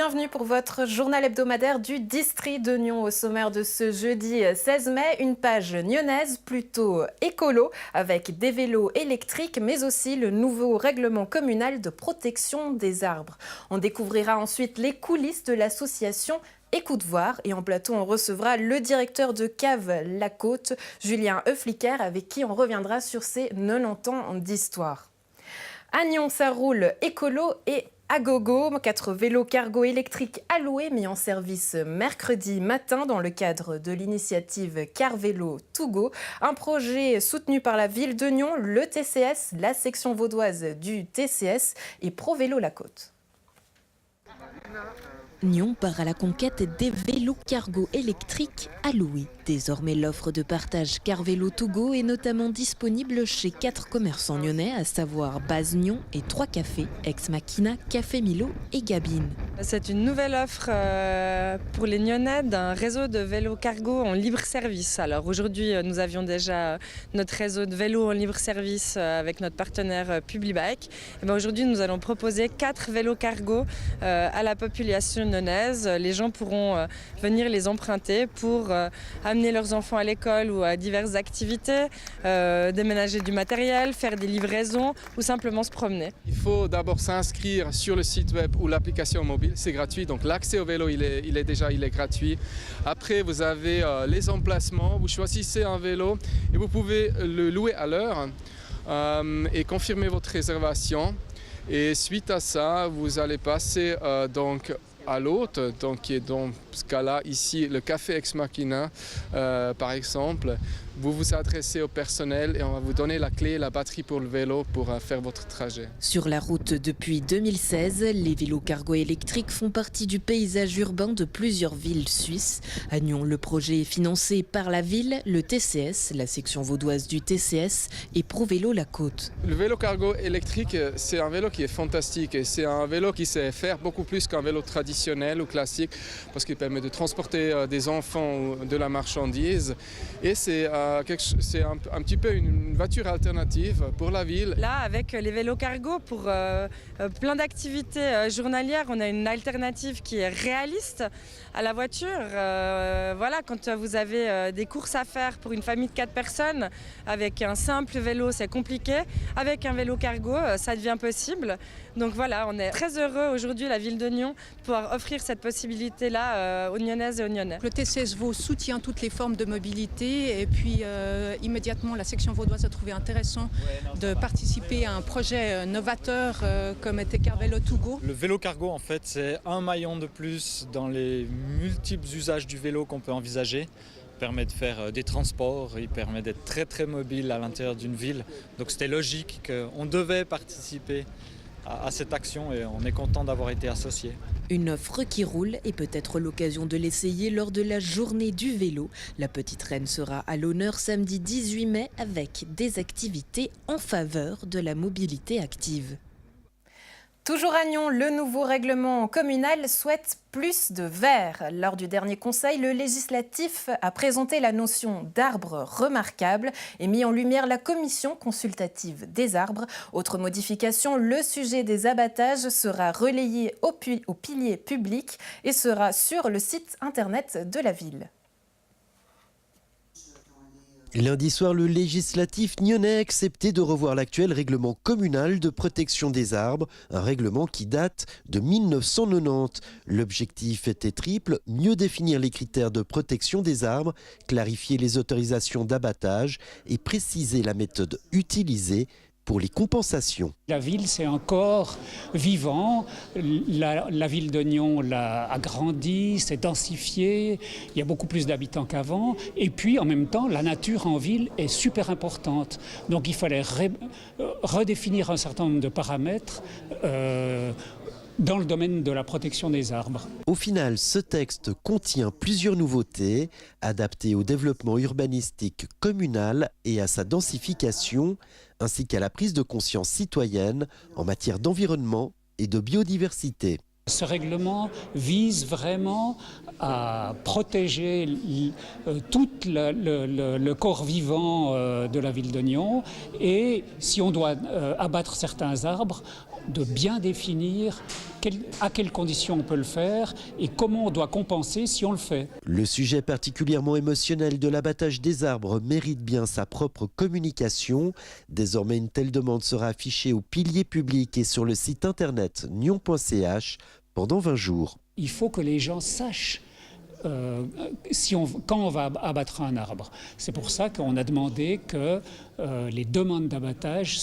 bienvenue pour votre journal hebdomadaire du district de Nyon. Au sommaire de ce jeudi 16 mai, une page nyonnaise plutôt écolo avec des vélos électriques mais aussi le nouveau règlement communal de protection des arbres. On découvrira ensuite les coulisses de l'association Écoute voir et en plateau on recevra le directeur de Cave La Côte, Julien Eufliker, avec qui on reviendra sur ses 90 ans d'histoire. À Nyon, ça roule écolo et à gogo. 4 vélos cargo électriques alloués mis en service mercredi matin dans le cadre de l'initiative Car Vélo To Go, un projet soutenu par la ville de Nyon, le TCS, la section vaudoise du TCS et Pro Vélo La Côte. Nyon part à la conquête des vélos cargo électriques à louer. Désormais, l'offre de partage Car Vélo To Go est notamment disponible chez 4 commerçants nyonnais, à savoir Base Nyon et 3 cafés, Ex Machina, Café Milo et Gabine. C'est une nouvelle offre pour les Nyonnais d'un réseau de vélos cargo en libre service. Alors aujourd'hui, nous avions déjà notre réseau de vélos en libre service avec notre partenaire Publibike. Et aujourd'hui, nous allons proposer 4 vélos cargo à la population nyonnaise. Les gens pourront venir les emprunter pour amener leurs enfants à l'école ou à diverses activités, déménager du matériel, faire des livraisons ou simplement se promener. Il faut d'abord s'inscrire sur le site web ou l'application mobile, c'est gratuit, donc l'accès au vélo il est gratuit. Après vous avez les emplacements, vous choisissez un vélo et vous pouvez le louer à l'heure et confirmer votre réservation. Et suite à ça, vous allez passer donc à l'hôte, donc qui est dans ce cas-là ici le café Ex Machina par exemple. Vous vous adressez au personnel et on va vous donner la clé et la batterie pour le vélo pour faire votre trajet. Sur la route depuis 2016, les vélos cargo électriques font partie du paysage urbain de plusieurs villes suisses. À Nyon, le projet est financé par la ville, le TCS, la section vaudoise du TCS et Pro Vélo La Côte. Le vélo cargo électrique, c'est un vélo qui est fantastique et c'est un vélo qui sait faire beaucoup plus qu'un vélo traditionnel ou classique parce qu'il permet de transporter des enfants ou de la marchandise et c'est un petit peu une voiture alternative pour la ville. Là, avec les vélos cargo, pour plein d'activités journalières, on a une alternative qui est réaliste à la voiture. Voilà, quand vous avez des courses à faire pour une famille de 4 personnes, avec un simple vélo, c'est compliqué. Avec un vélo cargo, ça devient possible. Donc voilà, on est très heureux aujourd'hui, la ville de Nyon, de pouvoir offrir cette possibilité-là aux Nyonnaises et aux Nyonnais. Le TCS Vaud soutient toutes les formes de mobilité et puis immédiatement la section vaudoise a trouvé intéressant de participer à un projet novateur comme était Car Vélo To Go. Le vélo cargo en fait c'est un maillon de plus dans les multiples usages du vélo qu'on peut envisager. Il permet de faire des transports, il permet d'être très très mobile à l'intérieur d'une ville. Donc c'était logique qu'on devait participer à cette action et on est content d'avoir été associé. Une offre qui roule et peut-être l'occasion de l'essayer lors de la journée du vélo. La petite reine sera à l'honneur samedi 18 mai avec des activités en faveur de la mobilité active. Toujours à Nyon, le nouveau règlement communal souhaite plus de verre. Lors du dernier conseil, le législatif a présenté la notion d'arbre remarquable et mis en lumière la commission consultative des arbres. Autre modification, le sujet des abattages sera relayé au pilier public et sera sur le site internet de la ville. Lundi soir, le législatif nyonnais a accepté de revoir l'actuel règlement communal de protection des arbres, un règlement qui date de 1990. L'objectif était triple, mieux définir les critères de protection des arbres, clarifier les autorisations d'abattage et préciser la méthode utilisée pour les compensations. La ville, c'est encore vivant. La ville de Nyon l'a agrandi, s'est densifiée. Il y a beaucoup plus d'habitants qu'avant. Et puis, en même temps, la nature en ville est super importante. Donc, il fallait redéfinir un certain nombre de paramètres dans le domaine de la protection des arbres. Au final, ce texte contient plusieurs nouveautés, adaptées au développement urbanistique communal et à sa densification, ainsi qu'à la prise de conscience citoyenne en matière d'environnement et de biodiversité. Ce règlement vise vraiment à protéger tout le corps vivant de la ville de Nyon et si on doit abattre certains arbres, de bien définir à quelles conditions on peut le faire et comment on doit compenser si on le fait. Le sujet particulièrement émotionnel de l'abattage des arbres mérite bien sa propre communication. Désormais, une telle demande sera affichée au pilier public et sur le site internet nyon.ch pendant 20 jours. Il faut que les gens sachent quand on va abattre un arbre. C'est pour ça qu'on a demandé que les demandes d'abattage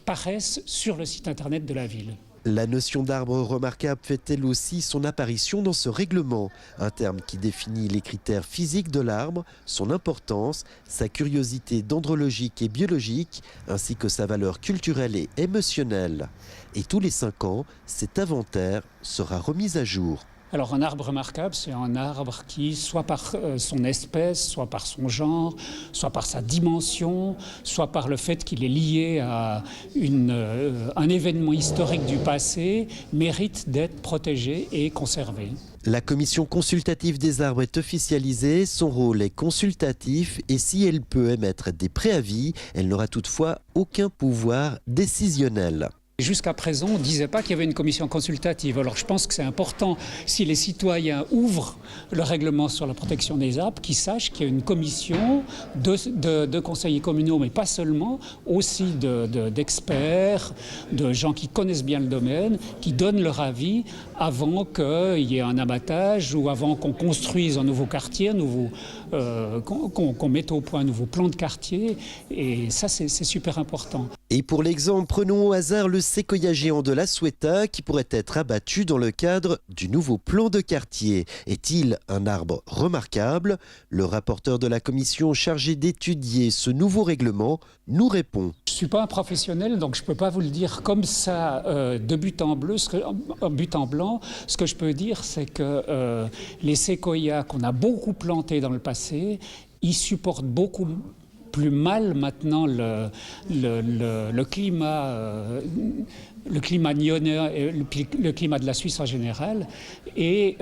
paraissent sur le site internet de la ville. La notion d'arbre remarquable fait elle aussi son apparition dans ce règlement, un terme qui définit les critères physiques de l'arbre, son importance, sa curiosité dendrologique et biologique, ainsi que sa valeur culturelle et émotionnelle. Et tous les 5 ans, cet inventaire sera remis à jour. Alors un arbre remarquable, c'est un arbre qui, soit par son espèce, soit par son genre, soit par sa dimension, soit par le fait qu'il est lié à un événement historique du passé, mérite d'être protégé et conservé. La commission consultative des arbres est officialisée, son rôle est consultatif et si elle peut émettre des préavis, elle n'aura toutefois aucun pouvoir décisionnel. Jusqu'à présent, on ne disait pas qu'il y avait une commission consultative. Alors je pense que c'est important, si les citoyens ouvrent le règlement sur la protection des arbres, qu'ils sachent qu'il y a une commission de conseillers communaux, mais pas seulement, aussi d'experts, de gens qui connaissent bien le domaine, qui donnent leur avis avant qu'il y ait un abattage ou avant qu'on construise un nouveau quartier, qu'on mette au point un nouveau plan de quartier. Et ça, c'est super important. Et pour l'exemple, prenons au hasard le séquoia géant de la Ceuta qui pourrait être abattu dans le cadre du nouveau plan de quartier. Est-il un arbre remarquable? Le rapporteur de la commission chargé d'étudier ce nouveau règlement nous répond. Je ne suis pas un professionnel, donc je ne peux pas vous le dire comme ça de but en blanc. Ce que je peux dire, c'est que les séquoias qu'on a beaucoup plantés dans le passé, ils supportent beaucoup plus mal maintenant le climat nyonnais, le climat de la Suisse en général, et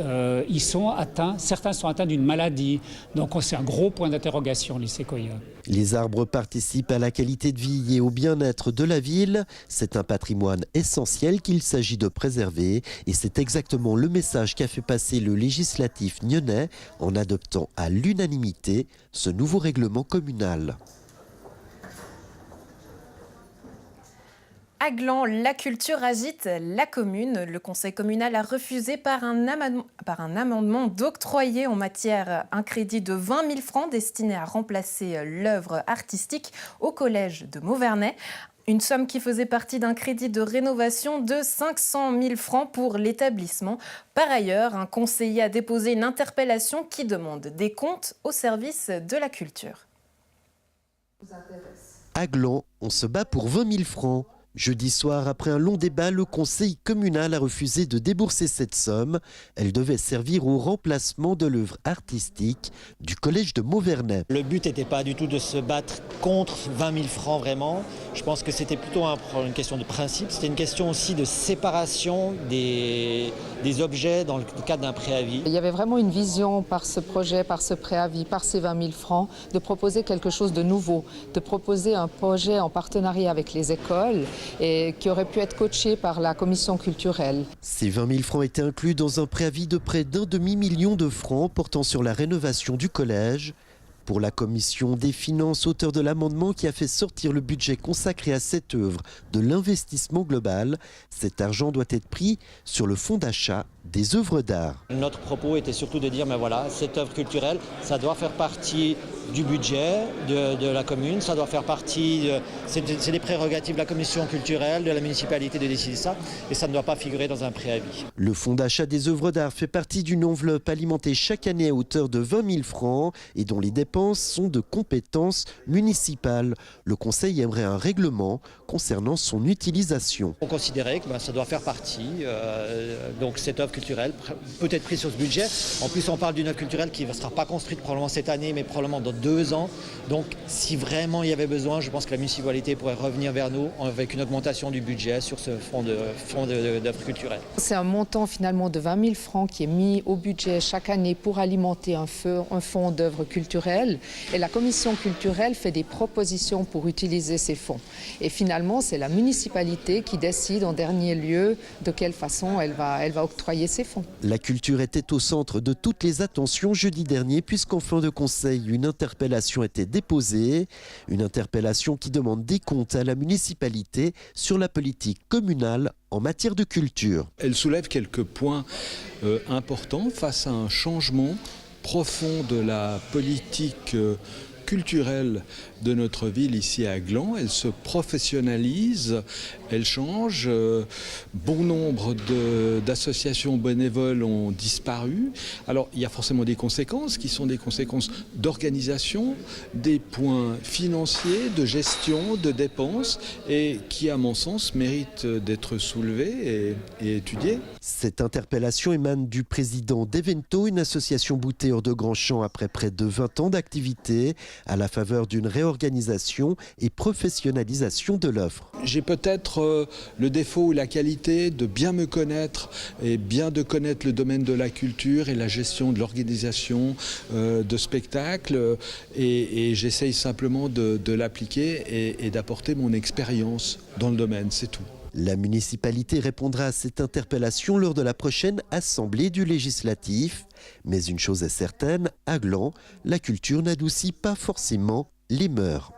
certains sont atteints d'une maladie. Donc c'est un gros point d'interrogation, les séquoias. Les arbres participent à la qualité de vie et au bien-être de la ville. C'est un patrimoine essentiel qu'il s'agit de préserver et c'est exactement le message qu'a fait passer le législatif nyonnais en adoptant à l'unanimité ce nouveau règlement communal. À Gland, la culture agite la commune. Le conseil communal a refusé par un amendement d'octroyer en matière un crédit de 20 000 francs destiné à remplacer l'œuvre artistique au collège de Mauverney. Une somme qui faisait partie d'un crédit de rénovation de 500 000 francs pour l'établissement. Par ailleurs, un conseiller a déposé une interpellation qui demande des comptes au service de la culture. À Gland, on se bat pour 20 000 francs. Jeudi soir, après un long débat, le conseil communal a refusé de débourser cette somme. Elle devait servir au remplacement de l'œuvre artistique du collège de Mauverney. Le but n'était pas du tout de se battre contre 20 000 francs vraiment. Je pense que c'était plutôt une question de principe. C'était une question aussi de séparation des objets dans le cadre d'un préavis. Il y avait vraiment une vision par ce projet, par ce préavis, par ces 20 000 francs, de proposer quelque chose de nouveau, de proposer un projet en partenariat avec les écoles et qui aurait pu être coaché par la commission culturelle. Ces 20 000 francs étaient inclus dans un préavis de près d'1 demi-million de francs portant sur la rénovation du collège. Pour la commission des finances, auteur de l'amendement qui a fait sortir le budget consacré à cette œuvre de l'investissement global, cet argent doit être pris sur le fonds d'achat des œuvres d'art. Notre propos était surtout de dire, mais voilà, cette œuvre culturelle, ça doit faire partie du budget de la commune, ça doit faire partie, c'est des prérogatives de la commission culturelle, de la municipalité de décider ça, et ça ne doit pas figurer dans un préavis. Le fonds d'achat des œuvres d'art fait partie d'une enveloppe alimentée chaque année à hauteur de 20 000 francs et dont les dépenses sont de compétences municipales. Le conseil aimerait un règlement concernant son utilisation. On considérait que ça doit faire partie, donc cette œuvre œuvre culturelle, peut-être prise sur ce budget. En plus, on parle d'une œuvre culturelle qui ne sera pas construite probablement cette année, mais probablement dans 2 ans. Donc, si vraiment il y avait besoin, je pense que la municipalité pourrait revenir vers nous avec une augmentation du budget sur ce fonds d'œuvres culturelles. C'est un montant finalement de 20 000 francs qui est mis au budget chaque année pour alimenter un fonds d'œuvres culturelles. Et la commission culturelle fait des propositions pour utiliser ces fonds. Et finalement, c'est la municipalité qui décide en dernier lieu de quelle façon elle va octroyer ces fonds. La culture était au centre de toutes les attentions jeudi dernier puisqu'en fin de conseil, une interpellation était déposée. Une interpellation qui demande des comptes à la municipalité sur la politique communale en matière de culture. Elle soulève quelques points importants face à un changement profond de la politique culturelle de notre ville ici à Gland. Elle se professionnalise, elle change. Bon nombre d'associations bénévoles ont disparu. Alors il y a forcément des conséquences qui sont des conséquences d'organisation, des points financiers, de gestion, de dépenses et qui à mon sens méritent d'être soulevés et étudiés. Cette interpellation émane du président d'Evento, une association boutée hors de Grandchamp après près de 20 ans d'activité, à la faveur d'une réorganisation et professionnalisation de l'œuvre. J'ai peut-être le défaut ou la qualité de bien me connaître et bien de connaître le domaine de la culture et la gestion de l'organisation de spectacles et j'essaye simplement de l'appliquer et d'apporter mon expérience dans le domaine, c'est tout. La municipalité répondra à cette interpellation lors de la prochaine assemblée du législatif. Mais une chose est certaine, à Gland, la culture n'adoucit pas forcément les mœurs.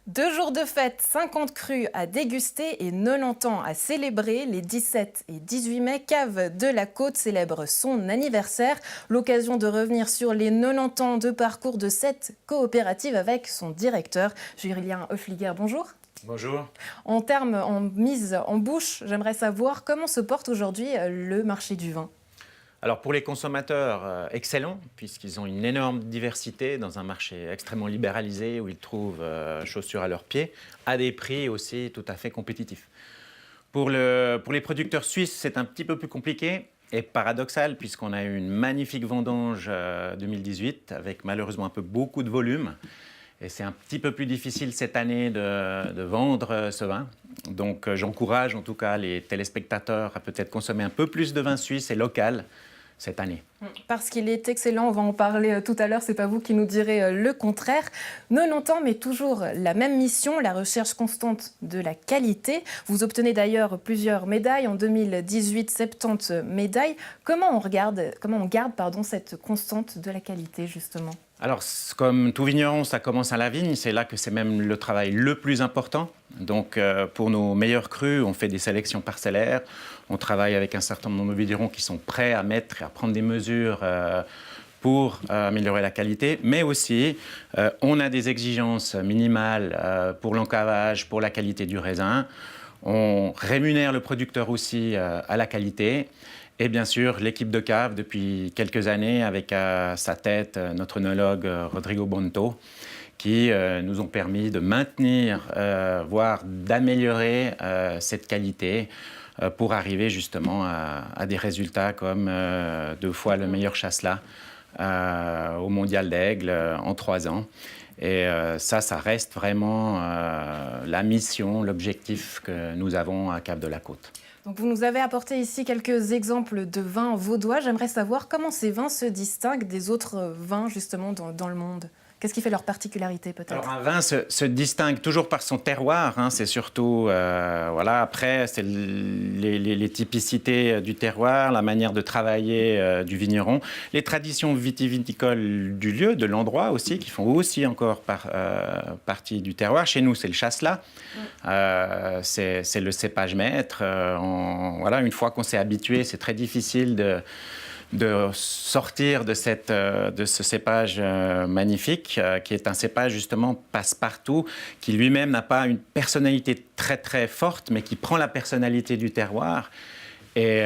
2 jours de fête, 50 crus à déguster et 90 ans à célébrer. Les 17 et 18 mai, Cave de la Côte célèbre son anniversaire. L'occasion de revenir sur les 90 ans de parcours de cette coopérative avec son directeur, Julien Hoffliger. Bonjour. Bonjour. En mise en bouche, j'aimerais savoir comment se porte aujourd'hui le marché du vin. Alors pour les consommateurs, excellent, puisqu'ils ont une énorme diversité dans un marché extrêmement libéralisé où ils trouvent chaussures à leurs pieds, à des prix aussi tout à fait compétitifs. Pour les producteurs suisses, c'est un petit peu plus compliqué et paradoxal, puisqu'on a eu une magnifique vendange 2018, avec malheureusement beaucoup de volume. Et c'est un petit peu plus difficile cette année de vendre ce vin. Donc j'encourage en tout cas les téléspectateurs à peut-être consommer un peu plus de vin suisse et local cette année. Parce qu'il est excellent, on va en parler tout à l'heure, c'est pas vous qui nous direz le contraire. 90 ans, mais toujours la même mission, la recherche constante de la qualité. Vous obtenez d'ailleurs plusieurs médailles, en 2018, 70 médailles. Comment on garde cette constante de la qualité, justement ? Alors, comme tout vigneron, ça commence à la vigne. C'est là que c'est même le travail le plus important. Donc, pour nos meilleurs crus, on fait des sélections parcellaires. On travaille avec un certain nombre de vignerons qui sont prêts à mettre et à prendre des mesures pour améliorer la qualité. Mais aussi, on a des exigences minimales pour l'encavage, pour la qualité du raisin. On rémunère le producteur aussi à la qualité. Et bien sûr, l'équipe de cave, depuis quelques années, avec à sa tête notre œnologue Rodrigo Bonto, qui nous ont permis de maintenir, voire d'améliorer cette qualité pour arriver justement à des résultats comme 2 fois le meilleur chasselas au Mondial d'Aigle en 3 ans. Et ça reste vraiment la mission, l'objectif que nous avons à Cave de la Côte. Donc vous nous avez apporté ici quelques exemples de vins vaudois. J'aimerais savoir comment ces vins se distinguent des autres vins justement dans le monde. Qu'est-ce qui fait leur particularité peut-être ? Alors un vin se distingue toujours par son terroir, hein, c'est surtout, après c'est les typicités du terroir, la manière de travailler du vigneron, les traditions vitivinicoles du lieu, de l'endroit aussi, qui font aussi encore partie du terroir. Chez nous c'est le chasselas, c'est le cépage maître. Une fois qu'on s'est habitué, c'est très difficile de sortir de ce cépage magnifique, qui est un cépage justement passe-partout, qui lui-même n'a pas une personnalité très très forte, mais qui prend la personnalité du terroir et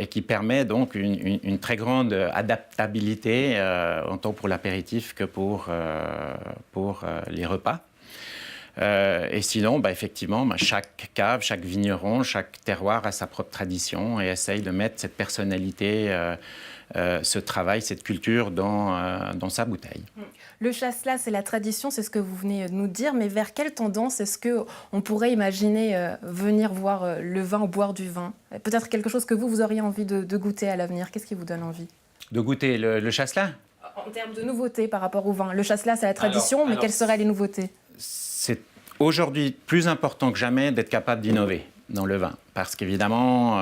qui permet donc une très grande adaptabilité, autant pour l'apéritif que pour les repas. Et sinon, effectivement, chaque cave, chaque vigneron, chaque terroir a sa propre tradition et essaye de mettre cette personnalité, ce travail, cette culture dans sa bouteille. Le chasselas, c'est la tradition, c'est ce que vous venez de nous dire, mais vers quelle tendance est-ce qu'on pourrait imaginer venir voir le vin ou boire du vin? Peut-être quelque chose que vous auriez envie de goûter à l'avenir. Qu'est-ce qui vous donne envie? De goûter le chasselas? En termes de nouveautés par rapport au vin. Le chasselas, c'est la tradition, mais quelles seraient les nouveautés? C'est aujourd'hui plus important que jamais d'être capable d'innover dans le vin. Parce qu'évidemment,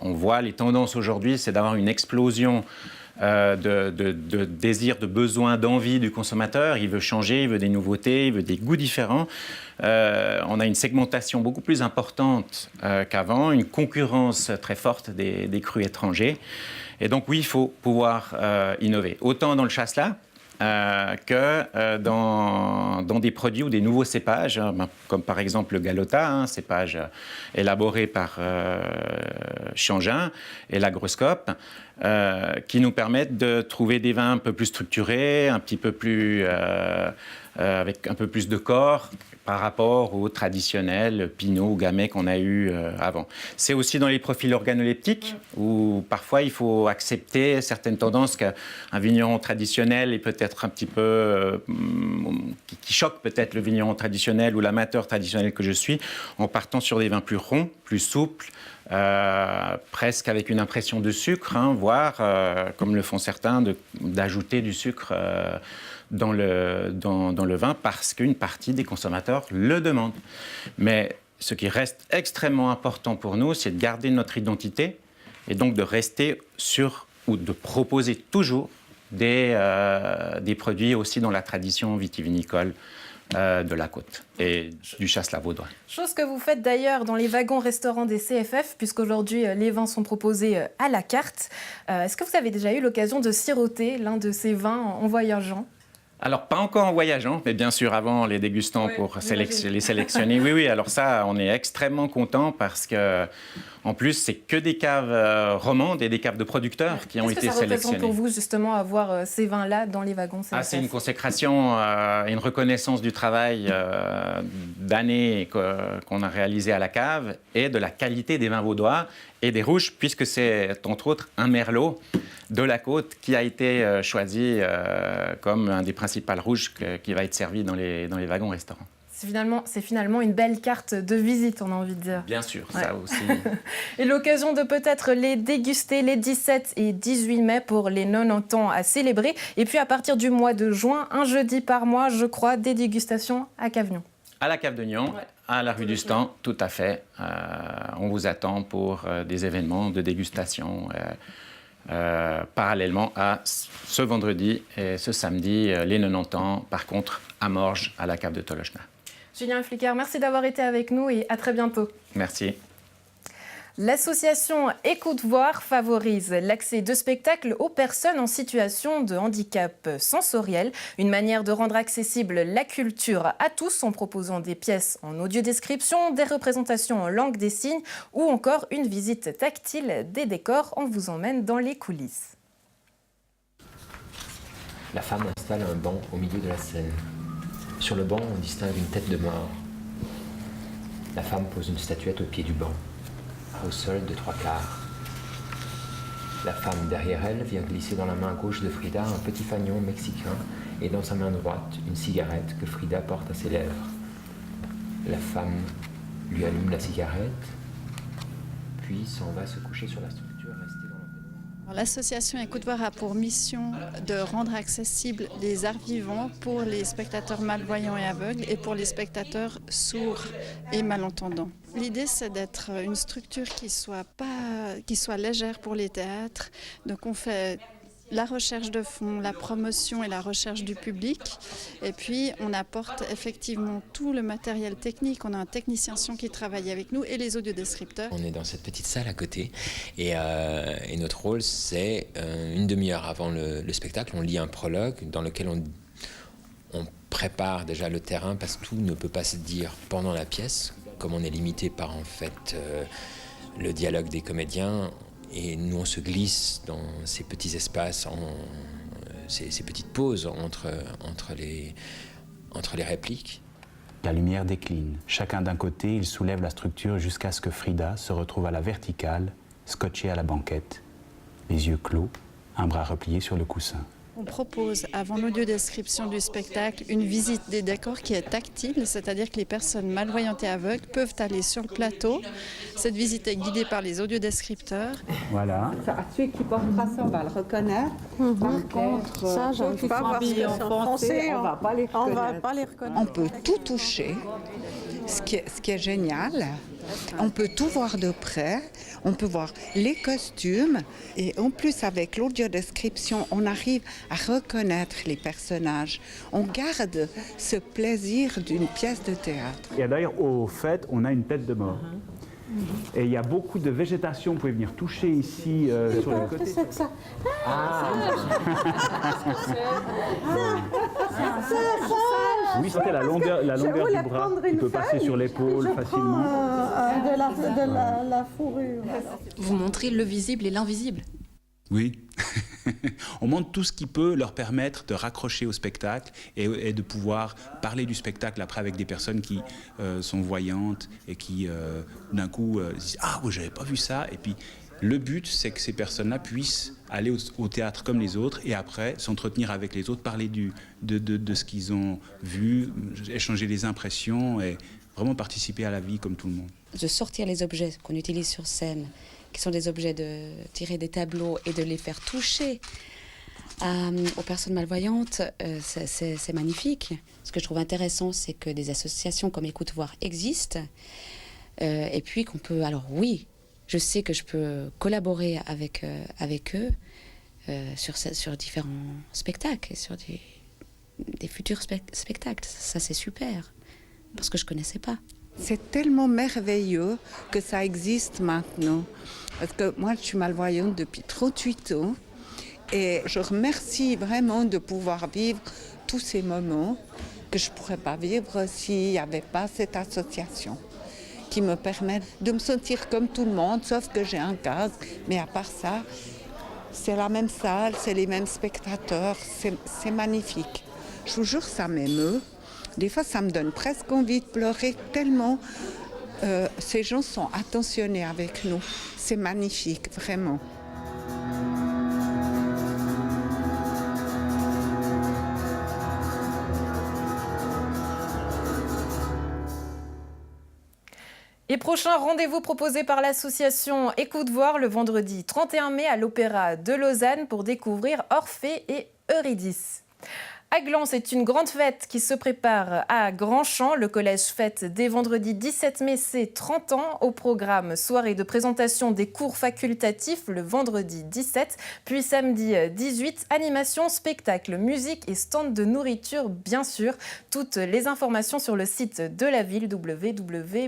on voit les tendances aujourd'hui, c'est d'avoir une explosion de désir, de besoin, d'envie du consommateur. Il veut changer, il veut des nouveautés, il veut des goûts différents. On a une segmentation beaucoup plus importante qu'avant, une concurrence très forte des crus étrangers. Et donc oui, il faut pouvoir innover, autant dans le chasselas que dans des produits ou des nouveaux cépages, comme par exemple le Galota, un cépage élaboré par Changin et l'Agroscope, qui nous permettent de trouver des vins un peu plus structurés, un petit peu plus avec un peu plus de corps par rapport au traditionnel Pinot ou Gamay qu'on a eu avant. C'est aussi dans les profils organoleptiques où parfois il faut accepter certaines tendances qu'un vigneron traditionnel est peut-être un petit peu qui choque peut-être le vigneron traditionnel ou l'amateur traditionnel que je suis, en partant sur des vins plus ronds, plus souples, presque avec une impression de sucre, voire comme le font certains d'ajouter du sucre dans le vin parce qu'une partie des consommateurs le demande. Mais ce qui reste extrêmement important pour nous, c'est de garder notre identité et donc de rester sur ou de proposer toujours des produits aussi dans la tradition vitivinicole de la côte et du chasselas vaudois. Chose que vous faites d'ailleurs dans les wagons-restaurants des CFF, puisqu'aujourd'hui les vins sont proposés à la carte. Est-ce que vous avez déjà eu l'occasion de siroter l'un de ces vins en voyageant ? Alors, pas encore en voyageant, mais bien sûr avant les dégustants pour les sélectionner. Oui, alors ça, on est extrêmement contents parce que, en plus, c'est que des caves romandes et des caves de producteurs qui ont été sélectionnés. Qu'est-ce que ça représente pour vous, justement, avoir ces vins-là dans les wagons CFF ? C'est une consécration, une reconnaissance du travail d'années qu'on a réalisé à la cave et de la qualité des vins vaudois et des rouges, puisque c'est, entre autres, un merlot de la côte qui a été choisi comme un des principaux rouges qui va être servi dans les wagons-restaurants. C'est finalement une belle carte de visite, on a envie de dire. Bien sûr, ça aussi. Et l'occasion de peut-être les déguster les 17 et 18 mai pour les 90 ans à célébrer. Et puis à partir du mois de juin, un jeudi par mois, je crois, des dégustations à Cavignon. À la Cave de Nyon, à la rue du Stand, tout à fait. On vous attend pour des événements de dégustation parallèlement à ce vendredi et ce samedi, les 90 ans, par contre, à Morges, à la Cave de Tolochna. Julien Flicard, merci d'avoir été avec nous et à très bientôt. Merci. L'association Écoute Voir favorise l'accès de spectacles aux personnes en situation de handicap sensoriel, une manière de rendre accessible la culture à tous en proposant des pièces en audiodescription, des représentations en langue des signes ou encore une visite tactile des décors. On vous emmène dans les coulisses. La femme installe un banc au milieu de la scène. Sur le banc, on distingue une tête de mort. La femme pose une statuette au pied du banc, au sol de 3/4. La femme derrière elle vient glisser dans la main gauche de Frida un petit fanion mexicain et dans sa main droite une cigarette que Frida porte à ses lèvres. La femme lui allume la cigarette, puis s'en va se coucher sur la structure restée dans la pénombre. L'association Écoute Voir a pour mission de rendre accessibles les arts vivants pour les spectateurs malvoyants et aveugles et pour les spectateurs sourds et malentendants. L'idée, c'est d'être une structure qui soit légère pour les théâtres. Donc on fait la recherche de fonds, la promotion et la recherche du public. Et puis, on apporte effectivement tout le matériel technique. On a un technicien son qui travaille avec nous et les audiodescripteurs. On est dans cette petite salle à côté et notre rôle, c'est une demi-heure avant le spectacle, on lit un prologue dans lequel on prépare déjà le terrain parce que tout ne peut pas se dire pendant la pièce. Comme on est limité par en fait le dialogue des comédiens, et nous on se glisse dans ces petits espaces, ces petites pauses entre les répliques. La lumière décline. Chacun d'un côté, ils soulèvent la structure jusqu'à ce que Frida se retrouve à la verticale, scotchée à la banquette, les yeux clos, un bras replié sur le coussin. On propose, avant l'audiodescription du spectacle, une visite des décors qui est tactile, c'est-à-dire que les personnes malvoyantes et aveugles peuvent aller sur le plateau. Cette visite est guidée par les audiodescripteurs. Voilà. Celui qui portera ça, on va le reconnaître. Par contre, ça, j'arrive pas à voir si en français, on va pas les reconnaître. On peut tout toucher, ce qui est génial. On peut tout voir de près, on peut voir les costumes et en plus avec l'audiodescription, on arrive à reconnaître les personnages. On garde ce plaisir d'une pièce de théâtre. Et d'ailleurs, au fait, on a une tête de mort. Et il y a beaucoup de végétation, vous pouvez venir toucher ici sur les côtés. C'est ça. Oui, c'était la longueur du bras qui peut passer sur l'épaule facilement. De la fourrure. Vous montrez le visible et l'invisible. Oui. On montre tout ce qui peut leur permettre de raccrocher au spectacle et de pouvoir parler du spectacle après avec des personnes qui sont voyantes et qui d'un coup disent « Ah, oui, j'avais pas vu ça ». Et puis le but, c'est que ces personnes-là puissent aller au théâtre comme les autres et après s'entretenir avec les autres, parler de ce qu'ils ont vu, échanger des impressions et vraiment participer à la vie comme tout le monde. De sortir les objets qu'on utilise sur scène, qui sont des objets de tirer des tableaux et de les faire toucher aux personnes malvoyantes, c'est magnifique. Ce que je trouve intéressant, c'est que des associations comme Écoute Voir existent et puis qu'on peut... Alors oui, je sais que je peux collaborer avec eux sur différents spectacles, sur des futurs spectacles. Ça, c'est super, parce que je ne connaissais pas. C'est tellement merveilleux que ça existe maintenant. Parce que moi, je suis malvoyante depuis 38 ans. Et je remercie vraiment de pouvoir vivre tous ces moments que je ne pourrais pas vivre s'il n'y avait pas cette association qui me permet de me sentir comme tout le monde, sauf que j'ai un casque. Mais à part ça, c'est la même salle, c'est les mêmes spectateurs, c'est magnifique. Je vous jure, ça m'émeut. Des fois, ça me donne presque envie de pleurer tellement ces gens sont attentionnés avec nous. C'est magnifique, vraiment. Et prochain rendez-vous proposé par l'association Écoute Voir le vendredi 31 mai à l'Opéra de Lausanne pour découvrir Orphée et Eurydice. À Gland, c'est une grande fête qui se prépare à Grandchamp. Le collège fête dès vendredi 17 mai ses 30 ans. Au programme, soirée de présentation des cours facultatifs le vendredi 17, puis samedi 18, animation, spectacle, musique et stand de nourriture, bien sûr. Toutes les informations sur le site de la ville, www.gland.ch.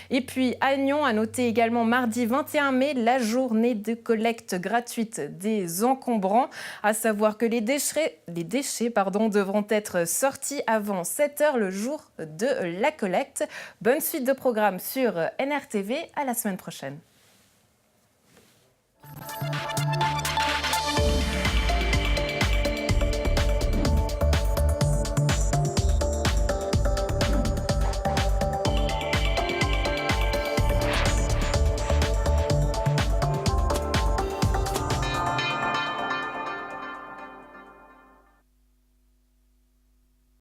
Et puis à Nyon, à noter également mardi 21 mai, la journée de collecte gratuite des encombrants. À savoir que les déchets devront être sortis avant 7h le jour de la collecte. Bonne suite de programme sur NRTV. À la semaine prochaine.